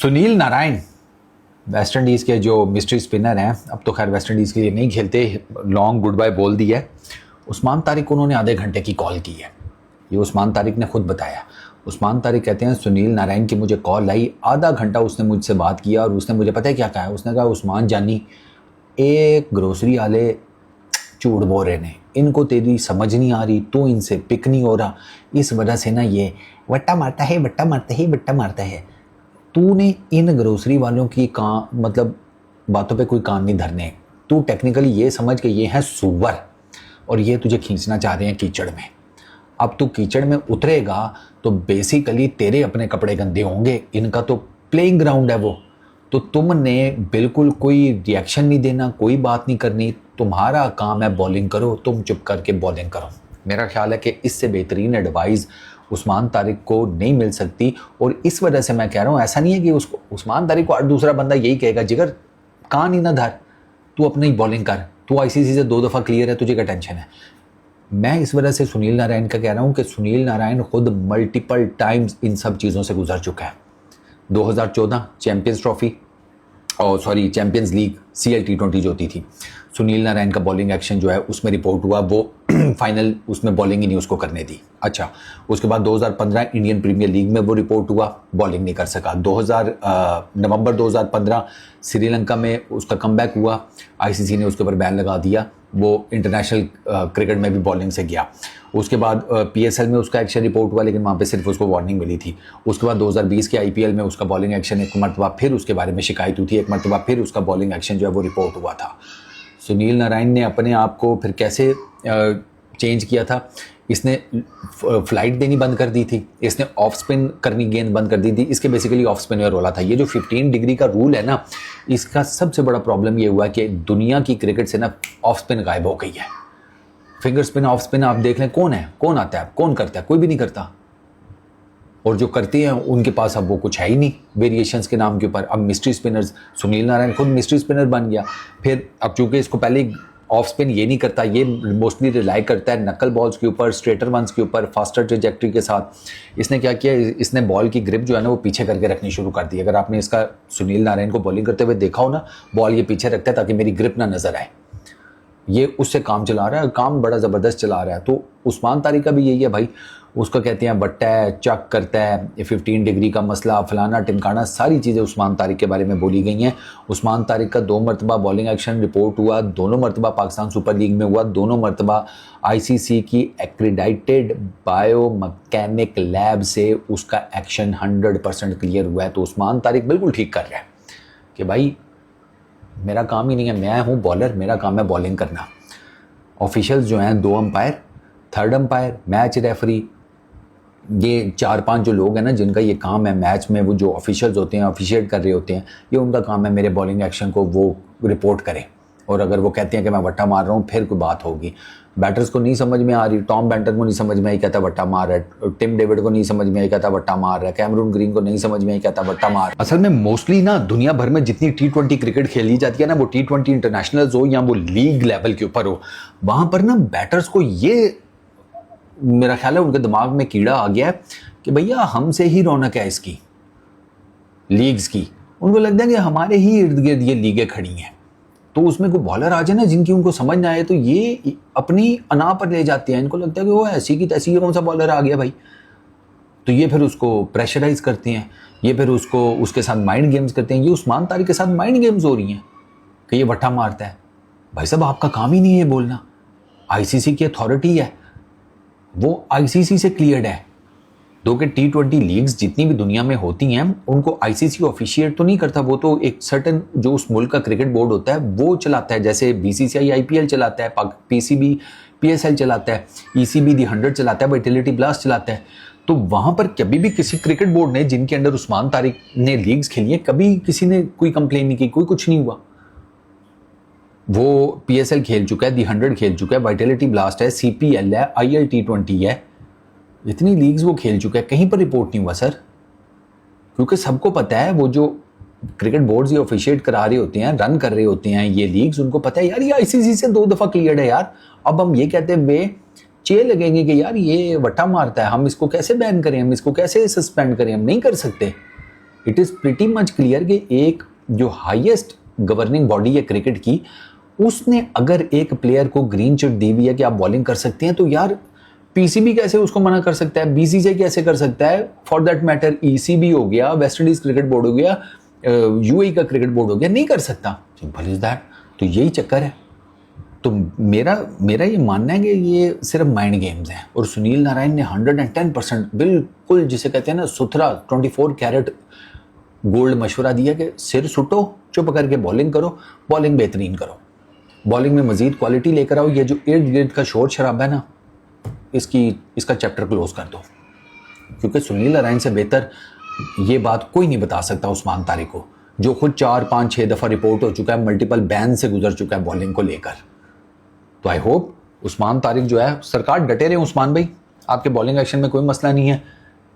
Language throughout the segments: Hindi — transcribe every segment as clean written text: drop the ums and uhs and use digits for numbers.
सुनील नारायण वेस्ट इंडीज़ के जो मिस्ट्री स्पिनर हैं, अब तो खैर वेस्ट इंडीज़ के लिए नहीं खेलते, लॉन्ग गुड बाय बोल दिया है। उस्मान तारिक को उन्होंने आधे घंटे की कॉल की है, ये उस्मान तारिक ने खुद बताया। उस्मान तारिक कहते हैं सुनील नारायण की मुझे कॉल आई, आधा घंटा उसने मुझसे बात किया और उसने मुझे पता है क्या कहा है। उसने कहा उस्मान जानी, एक ग्रोसरी वाले झूठ बोल रहे ने, इनको तेरी समझ नहीं आ रही, तो इनसे पिक नहीं हो रहा, इस वजह से ना ये वट्टा मारता है वट्टा मारता है वट्टा मारता है। तूने इन ग्रोसरी वालों की मतलब बातों पे कोई कान नहीं धरने। तू टेक्निकली ये समझ के ये है सुअर और ये तुझे खींचना चाह रहे हैं कीचड़ में। अब तू कीचड़ में उतरेगा तो बेसिकली तेरे अपने कपड़े गंदे होंगे, इनका तो प्लेइंग ग्राउंड है वो। तो तुमने बिल्कुल कोई रिएक्शन नहीं देना, कोई बात नहीं करनी, तुम्हारा काम है बॉलिंग करो, तुम चुप करके बॉलिंग करो। मेरा ख्याल है कि इससे बेहतरीन एडवाइस उस्मान तारिक को नहीं मिल सकती। और इस वजह से मैं कह रहा हूँ, ऐसा नहीं है कि उसको उस्मान तारिक को दूसरा बंदा यही कहेगा जिगर कान ही ना धर, तू अपनी बॉलिंग कर, तू आईसीसी से 2 दफ़ा क्लियर है, तुझे क्या टेंशन है। मैं इस वजह से सुनील नारायण का कह रहा हूँ कि सुनील नारायण खुद मल्टीपल टाइम्स इन सब चीज़ों से गुजर चुका है। 2014 चैंपियंस ट्रॉफी और चैंपियंस लीग CL T20 जो होती थी, सुनील नारायण का बॉलिंग एक्शन जो है उसमें रिपोर्ट हुआ, वो फाइनल उसमें बॉलिंग ही नहीं उसको करने दी। अच्छा, उसके बाद 2015 इंडियन प्रीमियर लीग में वो रिपोर्ट हुआ, बॉलिंग नहीं कर सका। नवंबर 2015 श्रीलंका में उसका कमबैक हुआ, ICC ने उसके ऊपर बैन लगा दिया, वो इंटरनेशनल क्रिकेट में भी बॉलिंग से गया। उसके बाद PSL में उसका एक्शन रिपोर्ट हुआ, लेकिन वहाँ पे सिर्फ उसको वार्निंग मिली थी। उसके बाद 2020 के IPL में उसका बॉलिंग एक्शन, एक मरतबा फिर उसके बारे में शिकायत हुई थी, एक मरतबा फिर उसका बॉलिंग एक्शन जो है वो रिपोर्ट हुआ था। सुनील नारायण ने अपने आप को फिर कैसे चेंज किया था, इसने फ्लाइट देनी बंद कर दी थी, इसने ऑफ स्पिन करनी गेंद बंद कर दी थी। इसके बेसिकली ऑफ स्पिन में रोला था। ये जो 15 डिग्री का रूल है ना, इसका सबसे बड़ा प्रॉब्लम ये हुआ कि दुनिया की क्रिकेट से ना ऑफ स्पिन गायब हो गई है। फिंगर स्पिन, ऑफ स्पिन आप देख लें, कौन है, कौन आता है, कौन करता है, कोई भी नहीं करता। और जो करते हैं उनके पास अब वो कुछ है ही नहीं वेरिएशंस के नाम के ऊपर। अब मिस्ट्री स्पिनर्स, सुनील नारायण खुद मिस्ट्री स्पिनर बन गया। फिर अब चूंकि इसको पहले ऑफ स्पिन ये नहीं करता, ये मोस्टली रिलाई करता है नकल बॉल्स के ऊपर, स्ट्रेटर वंस के ऊपर, फास्टर ट्रेजेक्ट्री के साथ। इसने क्या किया, इसने बॉल की ग्रिप जो है ना वो पीछे करके रखनी शुरू कर दी। अगर आपने इसका सुनील नारायण को बॉलिंग करते हुए देखा हो ना, बॉल ये पीछे रखता है ताकि मेरी ग्रिप ना नजर आए। ये उससे काम चला रहा है, काम बड़ा ज़बरदस्त चला रहा है। तो उस्मान तारिक का भी यही है भाई, उसको कहते हैं बट्टा है, चक करता है, ये 15 डिग्री का मसला, फलाना टिमकाना, सारी चीज़ें उस्मान तारिक के बारे में बोली गई हैं। उस्मान तारिक का 2 मरतबा बॉलिंग एक्शन रिपोर्ट हुआ, दोनों मरतबा पाकिस्तान सुपर लीग में हुआ, दोनों मरतबा ICC की एक्रेडिटेड बायो मैकेनिक लैब से उसका एक्शन 100% क्लियर हुआ है। तो उस्मान तारिक बिल्कुल ठीक कर रहा है कि भाई मेरा काम ही नहीं है, मैं हूँ बॉलर, मेरा काम है बॉलिंग करना। ऑफिशियल्स जो हैं 2 umpire, 3rd umpire, match referee, ये 4-5 जो लोग हैं ना जिनका ये काम है मैच में, वो जो ऑफिशियल्स होते हैं, ऑफिशिएट कर रहे होते हैं, ये उनका काम है मेरे बॉलिंग एक्शन को वो रिपोर्ट करें। और अगर वो कहते हैं कि मैं वट्टा मार रहा हूँ, फिर कोई बात होगी। बैटर्स को नहीं समझ में आ रही, टॉम बेंटन को नहीं समझ में आई, कहता वट्टा मार रहा है, टिम डेविड को नहीं समझ में आई, कहता वट्टा मार रहा है, कैमरून ग्रीन को नहीं समझ में आई, कहता वट्टा मार। असल में मोस्टली ना दुनिया भर में जितनी T20 क्रिकेट खेली जाती है ना, वो T20 इंटरनेशनल्स हो या वो लीग लेवल के ऊपर हो, वहाँ पर ना बैटर्स को ये, मेरा ख्याल है उनके दिमाग में कीड़ा आ गया है कि भैया हमसे ही रौनक है इसकी लीग्स की। उनको लगता है कि हमारे ही इर्द गिर्द ये लीगें खड़ी हैं, तो उसमें कोई बॉलर आ जाए ना जिनकी उनको समझ ना आए तो ये अपनी अना पर ले जाते हैं। इनको लगता है कि वो ऐसी की तैसी कौन सा बॉलर आ गया भाई, तो ये फिर उसको प्रेशराइज करते हैं, ये फिर उसको उसके साथ माइंड गेम्स करते हैं। ये उस्मान तारिक के साथ माइंड गेम्स हो रही हैं कि ये वट्टा मारता है। भाई साहब आपका काम ही नहीं है बोलना, ICC की अथॉरिटी है, वो ICC से क्लियर्ड है। दो कि T20 लीग्स जितनी भी दुनिया में होती हैं उनको ICC ऑफिशिएट तो नहीं करता, वो तो एक सर्टन जो उस मुल्क का क्रिकेट बोर्ड होता है वो चलाता है। जैसे BCCI IPL चलाता है, PCB PSL चलाता है, ECB दी 100 चलाता है, वाइटलिटी ब्लास्ट चलाता है। तो वहां पर कभी भी किसी क्रिकेट बोर्ड ने जिनके अंडर उस्मान तारिक ने लीग्स खेली है, कभी किसी ने कोई कंप्लेन नहीं की, कोई कुछ नहीं हुआ। वो PSL खेल चुका है, दी 100 खेल चुका है, वाइटलिटी ब्लास्ट है, CPL है, IL T20 है, इतनी लीग्स वो खेल चुका है, कहीं पर रिपोर्ट नहीं हुआ सर। क्योंकि सबको पता है, वो जो क्रिकेट बोर्ड्स ये ऑफिशिएट करा रहे होते हैं, रन कर रहे होते हैं ये लीग्स, उनको पता है यार ये ICC से 2 दफ़ा क्लियर है यार। अब हम ये कहते हुए चे लगेंगे कि यार ये वट्टा मारता है, हम इसको कैसे बैन करें, हम इसको कैसे सस्पेंड करें, हम नहीं कर सकते। It is pretty much clear कि एक जो हाईएस्ट गवर्निंग बॉडी है क्रिकेट की, उसने अगर एक प्लेयर को ग्रीन चिट दी हुई है कि आप बॉलिंग कर सकते हैं, तो यार पीसीबी कैसे उसको मना कर सकता है, बीसीसीआई कैसे कर सकता है, फॉर दैट मैटर ईसीबी हो गया, वेस्ट इंडीज क्रिकेट बोर्ड हो गया, यूएई का क्रिकेट बोर्ड हो गया, नहीं कर सकता। Simple is that. तो यही चक्कर है। तो मेरा ये मानना है कि ये सिर्फ माइंड गेम्स हैं, और सुनील नारायण ने 110% बिल्कुल जिसे कहते हैं ना सुथरा 24 कैरेट गोल्ड मशवरा दिया कि सिर सुटो, चुप करके बॉलिंग करो, बॉलिंग बेहतरीन करो, बॉलिंग में मजीद क्वालिटी लेकर आओ। ये जो इर्द गिर्द का शोर शराबा है ना, इसका चैप्टर क्लोज कर दो, क्योंकि सुनील नारायण से बेहतर ये बात कोई नहीं बता सकता उस्मान तारिक को, जो खुद 4, 5, 6 दफ़ा रिपोर्ट हो चुका है, मल्टीपल बैन से गुजर चुका है बॉलिंग को लेकर। तो आई होप उस्मान तारिक जो है, सरकार डटे रहे उस्मान भाई, आपके बॉलिंग एक्शन में कोई मसला नहीं है,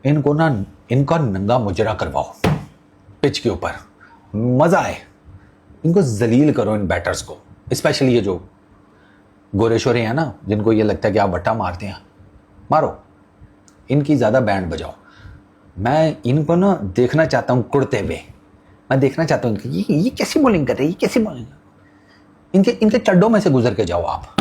इनका नंगा मुजरा करवाओ पिच के ऊपर, मज़ा आए, इनको जलील करो इन बैटर्स को, स्पेशली ये जो गोरे शोरे हैं ना, जिनको ये लगता है कि आप वट्टा मारते हैं, मारो, इनकी ज़्यादा बैंड बजाओ। मैं इनको ना देखना चाहता हूँ कुड़ते हुए, मैं देखना चाहता हूँ कि ये कैसी बॉलिंग कर रहे हैं, ये कैसी बॉलिंग, इनके चड्डों में से गुजर के जाओ आप।